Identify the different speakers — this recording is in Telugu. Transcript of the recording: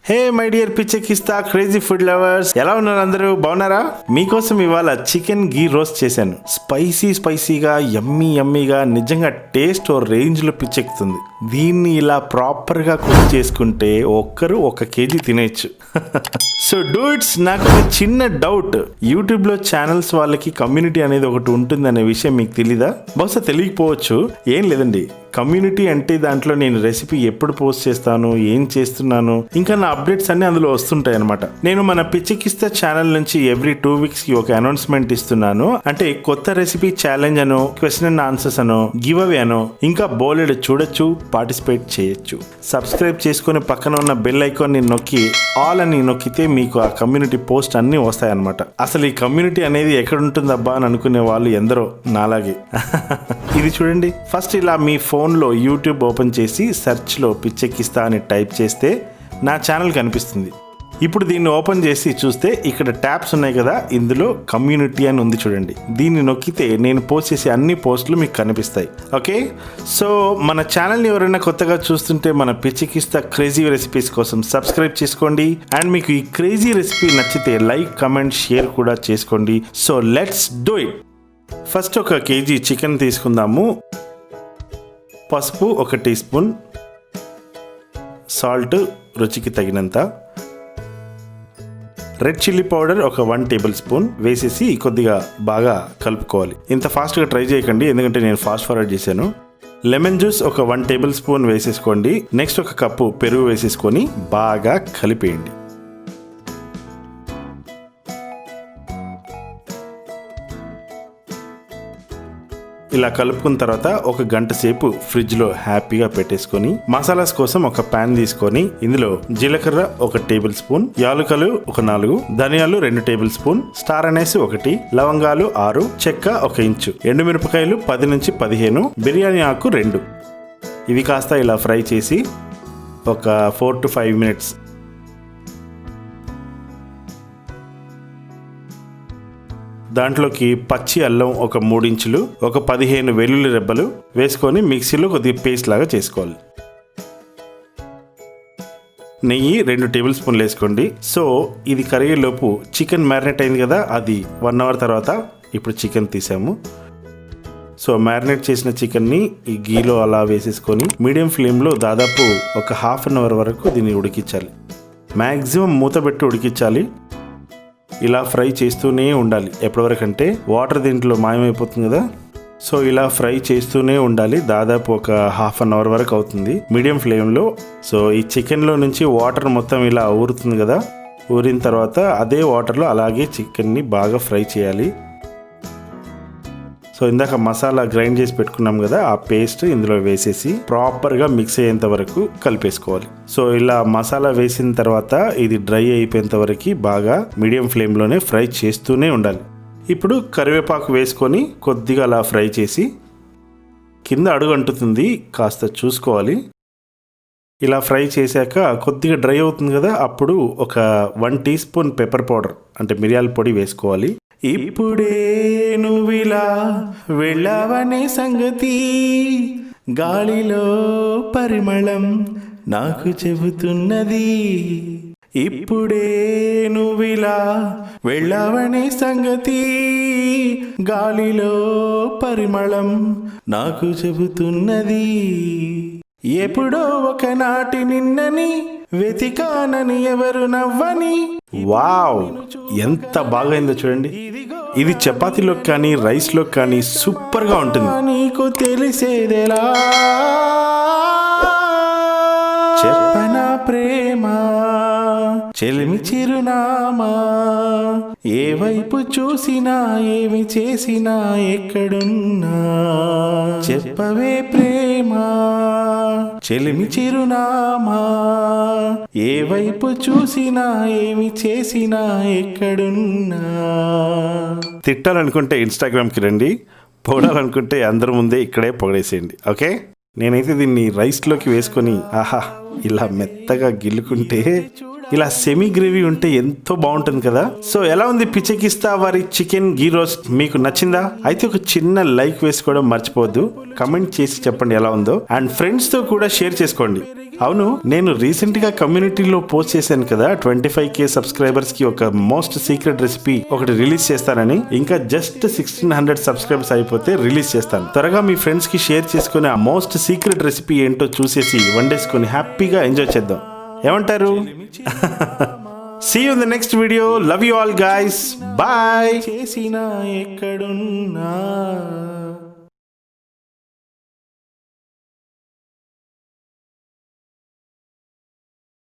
Speaker 1: హే మై డియర్ పిచెక్కిస్తా క్రేజీ ఫుడ్ లవర్స్, ఎలా ఉన్నారు అందరూ? బాగున్నారా? మీకోసం ఇవాళ చికెన్ గీ రోస్ట్ చేశాను. స్పైసీగా యమ్మీగా నిజంగా టేస్ట్ ఓ రేంజ్ లో పిచ్చెక్కుతుంది. దీన్ని ఇలా ప్రాపర్ గా కుక్ చేసుకుంటే ఒక్కరు 1 కేజీ తినేయచ్చు. సో డూడ్స్, నాకు ఒక చిన్న డౌట్. యూట్యూబ్ లో ఛానల్స్ వాళ్ళకి కమ్యూనిటీ అనేది ఒకటి ఉంటుంది అనే విషయం మీకు తెలీదా? బహుశా తెలియకపోవచ్చు. ఏం లేదండి, కమ్యూనిటీ అంటే దాంట్లో నేను రెసిపీ ఎప్పుడు పోస్ట్ చేస్తాను, ఏం చేస్తున్నాను, ఇంకా నా అప్డేట్స్ అన్ని అందులో వస్తుంటాయి అనమాట. నేను మన పిచెక్కిస్తా ఛానల్ నుంచి ఎవ్రీ 2 వీక్స్ కి ఒక అనౌన్స్మెంట్ ఇస్తున్నాను. అంటే కొత్త రెసిపీ ఛాలెంజ్ అనో, క్వశ్చన్ అండ్ ఆన్సర్స్ అనో, గివ్ అవే అనో, ఇంకా బోలెడ్ చూడొచ్చు, పార్టిసిపేట్ చేయొచ్చు. సబ్స్క్రైబ్ చేసుకుని పక్కన ఉన్న బెల్ ఐకాన్ ని నొక్కి ఆల్ అని నొక్కితే మీకు ఆ కమ్యూనిటీ పోస్ట్ అన్ని వస్తాయి అనమాట. అసలు ఈ కమ్యూనిటీ అనేది ఎక్కడ ఉంటుందబ్బా అని అనుకునే వాళ్ళు ఎందరో నాలాగే. ఇది చూడండి, ఫస్ట్ ఇలా మీ ఫోన్లో యూట్యూబ్ ఓపెన్ చేసి సెర్చ్లో పిచ్చెక్కిస్తా అని టైప్ చేస్తే నా ఛానల్ కనిపిస్తుంది. ఇప్పుడు దీన్ని ఓపెన్ చేసి చూస్తే ఇక్కడ ట్యాబ్స్ ఉన్నాయి కదా, ఇందులో కమ్యూనిటీ అని ఉంది చూడండి. దీన్ని నొక్కితే నేను పోస్ట్ చేసే అన్ని పోస్టులు మీకు కనిపిస్తాయి. ఓకే, సో మన ఛానల్ని ఎవరైనా కొత్తగా చూస్తుంటే మన పిచెక్కిస్తా క్రేజీ రెసిపీస్ కోసం సబ్స్క్రైబ్ చేసుకోండి. అండ్ మీకు ఈ క్రేజీ రెసిపీ నచ్చితే లైక్, కమెంట్, షేర్ కూడా చేసుకోండి. So let's do it. First 1 KG chicken తీసుకుందాము. పసుపు 1 టీ స్పూన్, సాల్ట్ రుచికి తగినంత, red chilli powder 1 table spoon వేసేసి కొద్దిగా బాగా కలుపుకోవాలి. ఇంత ఫాస్ట్గా ట్రై చేయకండి, ఎందుకంటే నేను ఫాస్ట్ ఫార్వర్డ్ చేశాను. లెమన్ జ్యూస్ 1 టేబుల్ స్పూన్ వేసేసుకోండి. నెక్స్ట్ 1 కప్పు పెరుగు వేసేసుకొని బాగా కలిపేయండి. ఇలా కలుపుకున్న తర్వాత 1 గంట సేపు ఫ్రిడ్జ్ లో హ్యాపీగా పెట్టేసుకొని మసాలాస్ కోసం ఒక పాన్ తీసుకొని ఇందులో జీలకర్ర 1 టేబుల్ స్పూన్, యాలకులు 4, ధనియాలు 2 టేబుల్ స్పూన్, స్టార్ అనేసి 1, లవంగాలు 6, చెక్క 1 ఇంచు, ఎండుమిరపకాయలు 10 నుంచి 15, బిర్యానీ ఆకు 2. ఇవి కాస్త ఇలా ఫ్రై చేసి ఒక 4 to 5 మినిట్స్ దాంట్లోకి పచ్చి అల్లం 3 ఇంచులు, 15 వెల్లుల్లి రెబ్బలు వేసుకొని మిక్సీలో కొద్దిగా పేస్ట్ లాగా చేసుకోవాలి. నెయ్యి 2 టేబుల్ స్పూన్లు వేసుకోండి. సో ఇది కరిగేలోపు చికెన్ మ్యారినేట్ అయింది కదా, అది 1 అవర్ తర్వాత ఇప్పుడు చికెన్ తీసాము. సో మ్యారినేట్ చేసిన చికెన్ని ఈ గీలో అలా వేసేసుకొని మీడియం ఫ్లేమ్లో దాదాపు ఒక ½ అన్ అవర్ వరకు దీన్ని ఉడికించాలి. మ్యాక్సిమం మూత పెట్టి ఉడికించాలి. ఇలా ఫ్రై చేస్తూనే ఉండాలి. ఎప్పటివరకు అంటే వాటర్ దీంట్లో మాయమైపోతుంది కదా, సో ఇలా ఫ్రై చేస్తూనే ఉండాలి. దాదాపు ఒక ½ అన్ అవర్ వరకు అవుతుంది మీడియం ఫ్లేమ్లో. సో ఈ చికెన్లో నుంచి వాటర్ మొత్తం ఇలా ఊరుతుంది కదా, ఊరిన తర్వాత అదే వాటర్లో అలాగే చికెన్ని బాగా ఫ్రై చేయాలి. సో ఇందాక మసాలా గ్రైండ్ చేసి పెట్టుకున్నాం కదా, ఆ పేస్ట్ ఇందులో వేసేసి ప్రాపర్గా మిక్స్ అయ్యేంత వరకు కలిపేసుకోవాలి. సో ఇలా మసాలా వేసిన తర్వాత ఇది డ్రై అయిపోయేంత వరకు బాగా మీడియం ఫ్లేమ్లోనే ఫ్రై చేస్తూనే ఉండాలి. ఇప్పుడు కరివేపాకు వేసుకొని కొద్దిగా అలా ఫ్రై చేసి, కింద అడుగు అంటుతుంది కాస్త చూసుకోవాలి. ఇలా ఫ్రై చేశాక కొద్దిగా డ్రై అవుతుంది కదా, అప్పుడు ఒక 1 టీ స్పూన్ పెప్పర్ పౌడర్ అంటే మిరియాల పొడి వేసుకోవాలి. ఇప్పుడే నువ్విలా వెళ్ళావనే సంగతి గాలిలో పరిమళం నాకు చెబుతున్నది. ఇప్పుడే నువ్విలా వెళ్ళావనే సంగతి గాలిలో పరిమళం నాకు చెబుతున్నది. ఎప్పుడో ఒకనాటి నిన్నని వెతికానని ఎవరు నవ్వని. వావ్, ఎంత బాగైందో చూడండి. ఇది చపాతీలో కానీ రైస్లో కానీ సూపర్గా ఉంటుంది. నీకు తెలిసేదేలా చెప్పనా ప్రేమ చెలిమి చిరునామా, ఏ వైపు చూసినా ఏమి చేసినా ఎక్కడున్నా చెప్పవే ప్రేమ చెలిమి చిరునామా, ఏ వైపు చూసినా ఏమి చేసినా ఎక్కడున్నా. తిట్టాలనుకుంటే ఇన్స్టాగ్రామ్కి రండి, పొగడాలనుకుంటే అందరి ముందే ఇక్కడే పొగడేసేయండి. ఓకే, నేనైతే దీన్ని రైస్లోకి వేసుకొని ఆహా ఇలా మెత్తగా గిల్లుకుంటే ఇలా సెమీ గ్రేవీ ఉంటే ఎంతో బాగుంటుంది కదా. సో ఎలా ఉంది పిచెకిస్తా వారి చికెన్ గీ రోస్ట్? మీకు నచ్చిందా? అయితే ఒక చిన్న లైక్ వేసుకోవడం మర్చిపోవద్దు. కమెంట్ చేసి చెప్పండి ఎలా ఉందో, అండ్ ఫ్రెండ్స్ తో కూడా షేర్ చేసుకోండి. అవును, నేను రీసెంట్ గా కమ్యూనిటీలో పోస్ట్ చేశాను కదా 25K సబ్స్క్రైబర్స్ కి ఒక మోస్ట్ సీక్రెట్ రెసిపీ ఒకటి రిలీజ్ చేస్తానని. ఇంకా జస్ట్ 1600 సబ్స్క్రైబర్స్ అయిపోతే రిలీజ్ చేస్తాను. త్వరగా మీ ఫ్రెండ్స్ కి షేర్ చేసుకుని ఆ మోస్ట్ సీక్రెట్ రెసిపీ ఏంటో చూసేసి వండేసుకుని హ్యాపీగా ఎంజాయ్ చేద్దాం. ఏమంటారు? See you in the next video. Love you all guys. Bye. చేసినా ఎక్కడున్నా